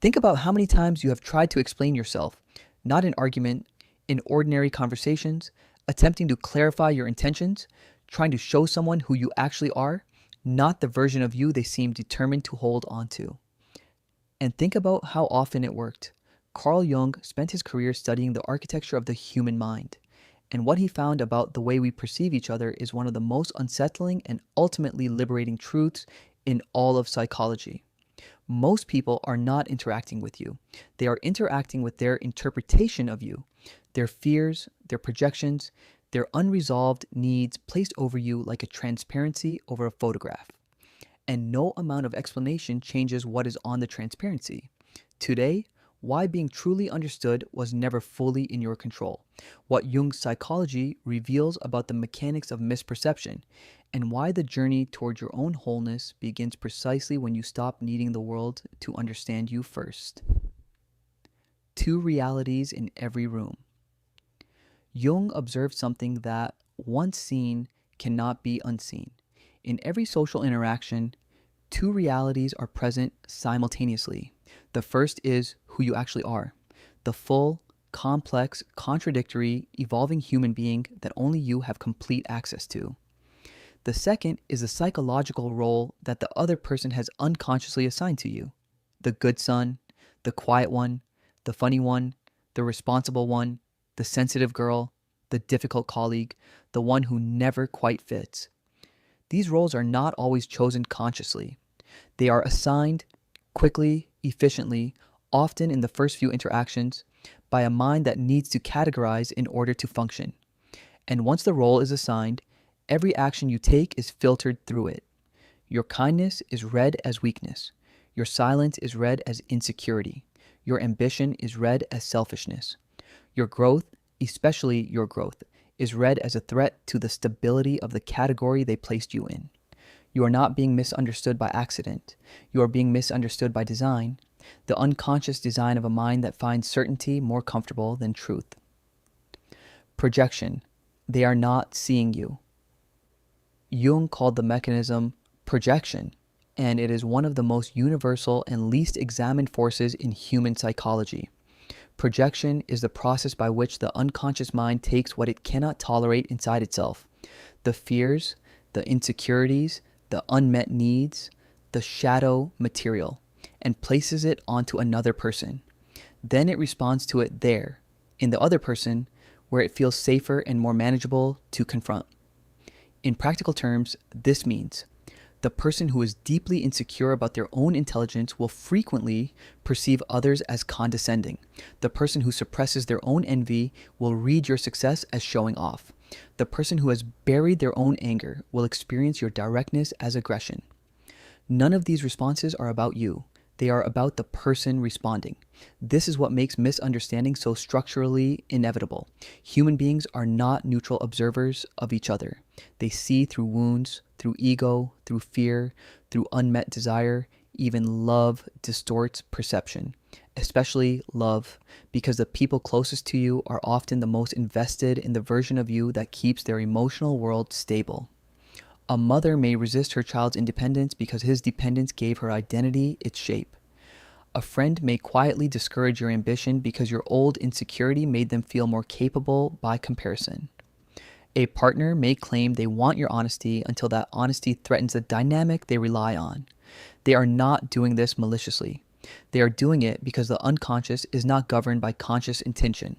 Think about how many times you have tried to explain yourself, not in argument, in ordinary conversations, attempting to clarify your intentions, trying to show someone who you actually are, not the version of you they seem determined to hold on to. And think about how often it worked. Carl Jung spent his career studying the architecture of the human mind, and what he found about the way we perceive each other is one of the most unsettling and ultimately liberating truths in all of psychology. Most people are not interacting with you. They are interacting with their interpretation of you, their fears, their projections, their unresolved needs placed over you like a transparency over a photograph. And no amount of explanation changes what is on the transparency. Today, why being truly understood was never fully in your control, what Jung's psychology reveals about the mechanics of misperception, and why the journey toward your own wholeness begins precisely when you stop needing the world to understand you first. Two realities in every room. Jung observed something that, once seen, cannot be unseen. In every social interaction, two realities are present simultaneously. The first is who you actually are, the full, complex, contradictory, evolving human being that only you have complete access to. The second is the psychological role that the other person has unconsciously assigned to you. The good son, the quiet one, the funny one, the responsible one, the sensitive girl, the difficult colleague, the one who never quite fits. These roles are not always chosen consciously. They are assigned quickly, efficiently, often in the first few interactions, by a mind that needs to categorize in order to function. And once the role is assigned, every action you take is filtered through it. Your kindness is read as weakness. Your silence is read as insecurity. Your ambition is read as selfishness. Your growth, especially your growth, is read as a threat to the stability of the category they placed you in. You are not being misunderstood by accident. You are being misunderstood by design, the unconscious design of a mind that finds certainty more comfortable than truth. Projection. They are not seeing you. Jung called the mechanism projection, and it is one of the most universal and least examined forces in human psychology. Projection is the process by which the unconscious mind takes what it cannot tolerate inside itself, the fears, the insecurities, the unmet needs, the shadow material, and places it onto another person. Then it responds to it there, in the other person, where it feels safer and more manageable to confront. In practical terms, this means the person who is deeply insecure about their own intelligence will frequently perceive others as condescending. The person who suppresses their own envy will read your success as showing off. The person who has buried their own anger will experience your directness as aggression. None of these responses are about you. They are about the person responding. This is what makes misunderstanding so structurally inevitable. Human beings are not neutral observers of each other. They see through wounds, through ego, through fear, through unmet desire. Even love distorts perception, especially love, because the people closest to you are often the most invested in the version of you that keeps their emotional world stable. A mother may resist her child's independence because his dependence gave her identity its shape. A friend may quietly discourage your ambition because your old insecurity made them feel more capable by comparison. A partner may claim they want your honesty until that honesty threatens the dynamic they rely on. They are not doing this maliciously. They are doing it because the unconscious is not governed by conscious intention.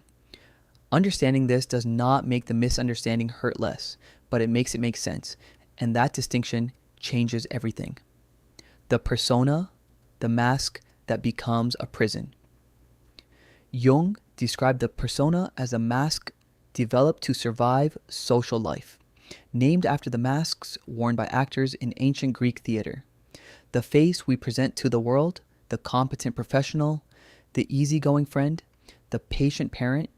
Understanding this does not make the misunderstanding hurt less, but it makes it make sense, and that distinction changes everything. The persona, the mask that becomes a prison. Jung described the persona as a mask developed to survive social life, named after the masks worn by actors in ancient Greek theater. The face we present to the world, the competent professional, the easygoing friend, the patient parent,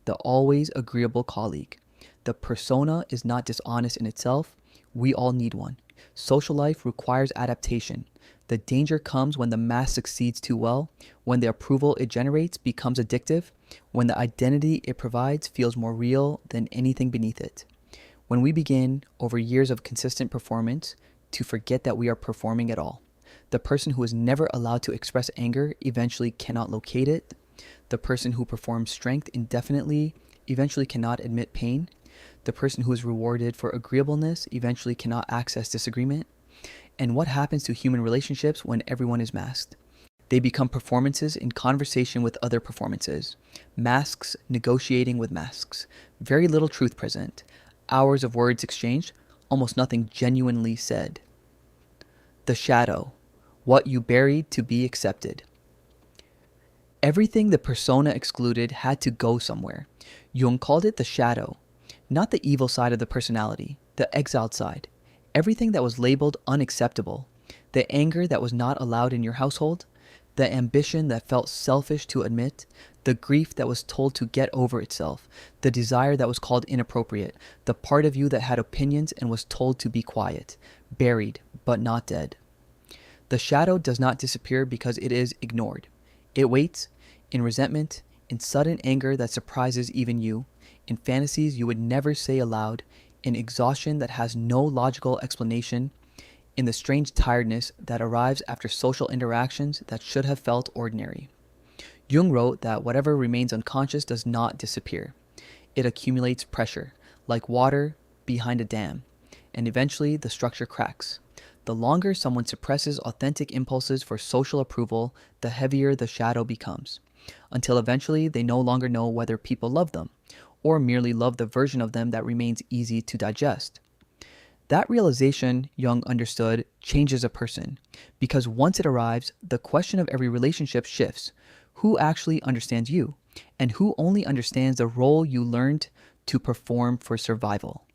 the always agreeable colleague. The persona is not dishonest in itself. We all need one. Social life requires adaptation. The danger comes when the mask succeeds too well, when the approval it generates becomes addictive, when the identity it provides feels more real than anything beneath it. When we begin, over years of consistent performance, to forget that we are performing at all. The person who is never allowed to express anger eventually cannot locate it. The person who performs strength indefinitely eventually cannot admit pain. The person who is rewarded for agreeableness eventually cannot access disagreement. And what happens to human relationships when everyone is masked? They become performances in conversation with other performances. Masks negotiating with masks. Very little truth present. Hours of words exchanged, almost nothing genuinely said. The shadow. What you buried to be accepted. Everything the persona excluded had to go somewhere. Jung called it the shadow, not the evil side of the personality, the exiled side. Everything that was labeled unacceptable, the anger that was not allowed in your household, the ambition that felt selfish to admit, the grief that was told to get over itself, the desire that was called inappropriate, the part of you that had opinions and was told to be quiet, buried but not dead. The shadow does not disappear because it is ignored. It waits, in resentment, in sudden anger that surprises even you, in fantasies you would never say aloud, in exhaustion that has no logical explanation, in the strange tiredness that arrives after social interactions that should have felt ordinary. Jung wrote that whatever remains unconscious does not disappear. It accumulates pressure, like water behind a dam, and eventually the structure cracks. The longer someone suppresses authentic impulses for social approval, the heavier the shadow becomes, until eventually they no longer know whether people love them, or merely love the version of them that remains easy to digest. That realization, Jung understood, changes a person, because once it arrives, the question of every relationship shifts. Who actually understands you, and who only understands the role you learned to perform for survival?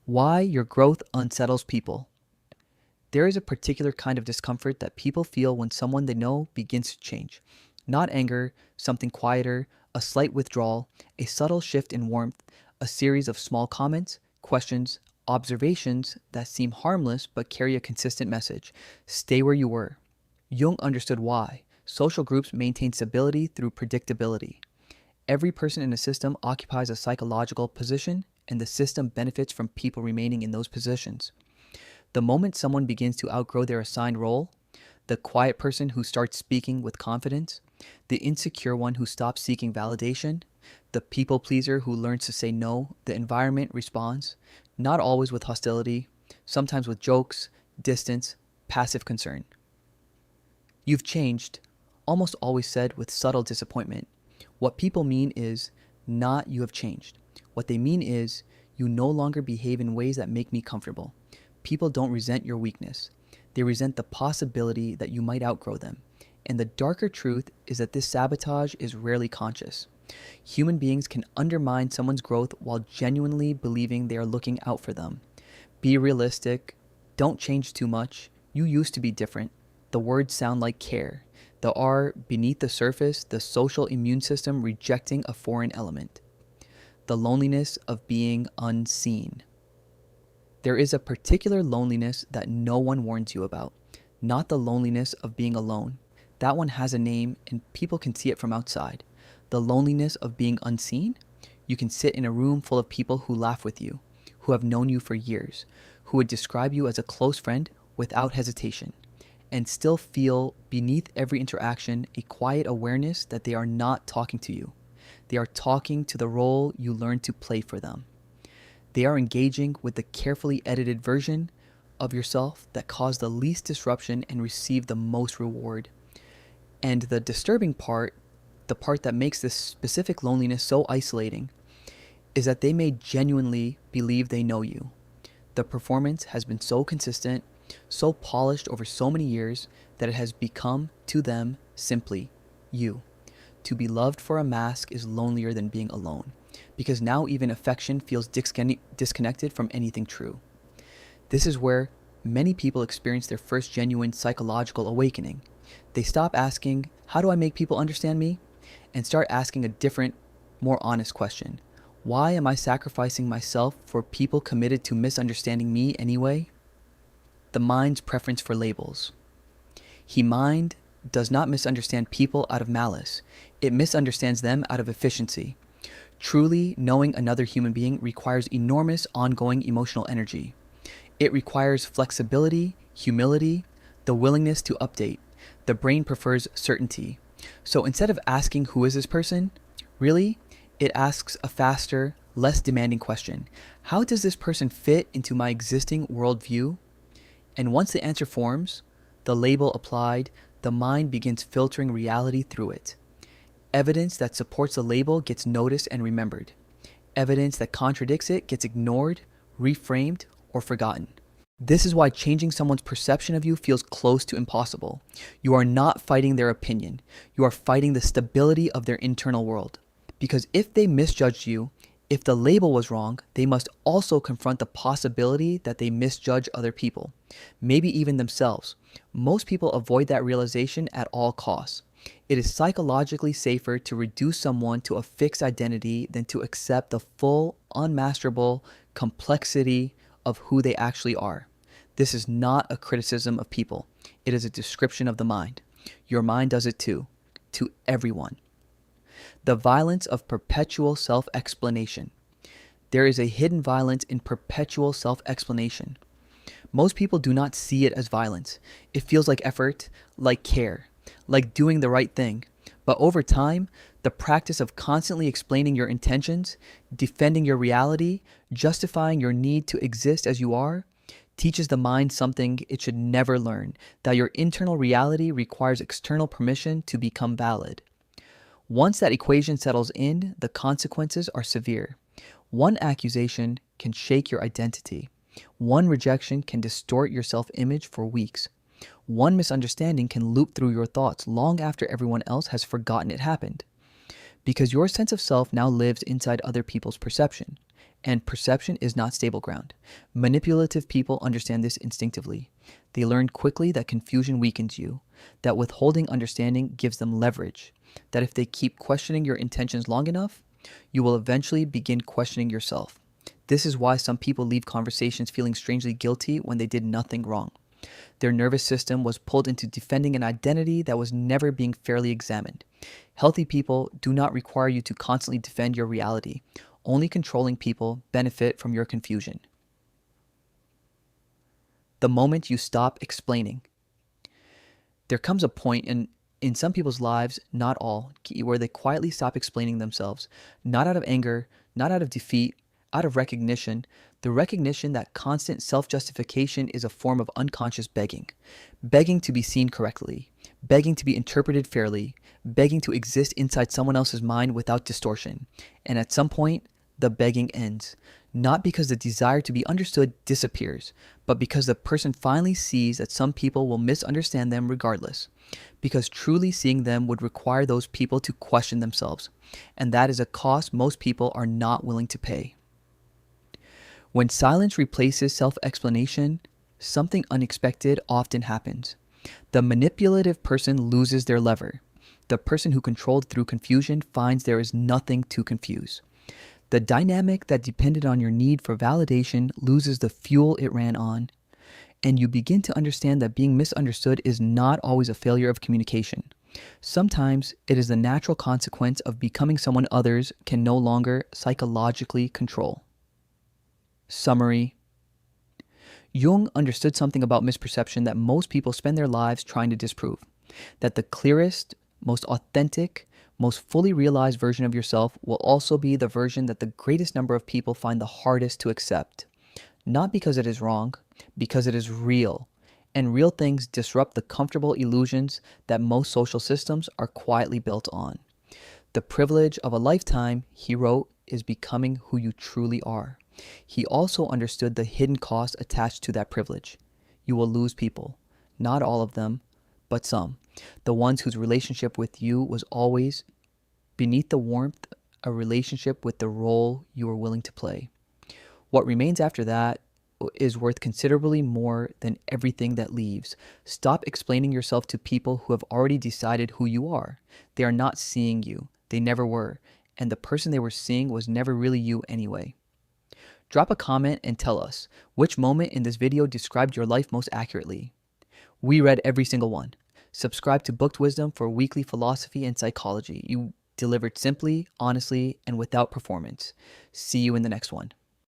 Why your growth unsettles people. There is a particular kind of discomfort that people feel when someone they know begins to change. Not anger, something quieter, a slight withdrawal, a subtle shift in warmth, a series of small comments, questions, observations that seem harmless but carry a consistent message. Stay where you were. Jung understood why. Social groups maintain stability through predictability. Every person in a system occupies a psychological position, and the system benefits from people remaining in those positions. The moment someone begins to outgrow their assigned role, the quiet person who starts speaking with confidence, the insecure one who stops seeking validation, the people pleaser who learns to say no, the environment responds, not always with hostility, sometimes with jokes, distance, passive concern. You've changed, almost always said with subtle disappointment. What people mean is not you have changed. What they mean is you no longer behave in ways that make me comfortable. People don't resent your weakness. They resent the possibility that you might outgrow them. And the darker truth is that this sabotage is rarely conscious. Human beings can undermine someone's growth while genuinely believing they are looking out for them. Be realistic. Don't change too much. You used to be different. The words sound like care. The R beneath the surface, the social immune system rejecting a foreign element. The loneliness of being unseen. There is a particular loneliness that no one warns you about, not the loneliness of being alone. That one has a name and people can see it from outside. The loneliness of being unseen? You can sit in a room full of people who laugh with you, who have known you for years, who would describe you as a close friend without hesitation, and still feel beneath every interaction a quiet awareness that they are not talking to you. They are talking to the role you learned to play for them. They are engaging with the carefully edited version of yourself that caused the least disruption and received the most reward. And the disturbing part, the part that makes this specific loneliness so isolating, is that they may genuinely believe they know you. The performance has been so consistent, so polished over so many years that it has become, to them, simply you. To be loved for a mask is lonelier than being alone, because now even affection feels disconnected from anything true. This is where many people experience their first genuine psychological awakening. They stop asking, how do I make people understand me? And start asking a different, more honest question. Why am I sacrificing myself for people committed to misunderstanding me anyway? The mind's preference for labels. Mind does not misunderstand people out of malice. It misunderstands them out of efficiency. Truly knowing another human being requires enormous ongoing emotional energy. It requires flexibility, humility, The willingness to update. The brain prefers certainty. So instead of asking, who is this person? Really, it asks a faster, less demanding question. How does this person fit into my existing worldview? And once the answer forms, the label applied, the mind begins filtering reality through it. Evidence that supports the label gets noticed and remembered. Evidence that contradicts it gets ignored, reframed, or forgotten. This is why changing someone's perception of you feels close to impossible. You are not fighting their opinion. You are fighting the stability of their internal world. Because if they misjudged you, if the label was wrong, they must also confront the possibility that they misjudge other people, maybe even themselves. Most people avoid that realization at all costs. It is psychologically safer to reduce someone to a fixed identity than to accept the full, unmasterable complexity of who they actually are. This is not a criticism of people. It is a description of the mind. Your mind does it too, to everyone. The violence of perpetual self-explanation. There is a hidden violence in perpetual self-explanation. Most people do not see it as violence. It feels like effort, like care, like doing the right thing. But over time, the practice of constantly explaining your intentions, defending your reality, justifying your need to exist as you are, teaches the mind something it should never learn, that your internal reality requires external permission to become valid. Once that equation settles in, the consequences are severe. One accusation can shake your identity. One rejection can distort your self-image for weeks. One misunderstanding can loop through your thoughts long after everyone else has forgotten it happened. Because your sense of self now lives inside other people's perception. And perception is not stable ground. Manipulative people understand this instinctively. They learn quickly that confusion weakens you, that withholding understanding gives them leverage, that if they keep questioning your intentions long enough, you will eventually begin questioning yourself. This is why some people leave conversations feeling strangely guilty when they did nothing wrong. Their nervous system was pulled into defending an identity that was never being fairly examined. Healthy people do not require you to constantly defend your reality. Only controlling people benefit from your confusion. The moment you stop explaining. There comes a point in some people's lives, not all, where they quietly stop explaining themselves, not out of anger, not out of defeat, out of recognition, the recognition that constant self-justification is a form of unconscious begging. Begging to be seen correctly, begging to be interpreted fairly, begging to exist inside someone else's mind without distortion. And at some point, the begging ends, not because the desire to be understood disappears, but because the person finally sees that some people will misunderstand them regardless. Because truly seeing them would require those people to question themselves, and that is a cost most people are not willing to pay. When silence replaces self-explanation, something unexpected often happens. The manipulative person loses their lever. The person who controlled through confusion finds there is nothing to confuse. The dynamic that depended on your need for validation loses the fuel it ran on, and you begin to understand that being misunderstood is not always a failure of communication. Sometimes it is the natural consequence of becoming someone others can no longer psychologically control. Summary. Jung understood something about misperception that most people spend their lives trying to disprove. That the clearest, most authentic, most fully realized version of yourself will also be the version that the greatest number of people find the hardest to accept. Not because it is wrong, because it is real. And real things disrupt the comfortable illusions that most social systems are quietly built on. The privilege of a lifetime, he wrote, is becoming who you truly are. He also understood the hidden cost attached to that privilege. You will lose people. Not all of them, but some. The ones whose relationship with you was always, beneath the warmth, a relationship with the role you were willing to play. What remains after that is worth considerably more than everything that leaves. Stop explaining yourself to people who have already decided who you are. They are not seeing you. They never were. And the person they were seeing was never really you anyway. Drop a comment and tell us, which moment in this video described your life most accurately? We read every single one. Subscribe to Booked Wisdom for weekly philosophy and psychology. You delivered simply, honestly, and without performance. See you in the next one.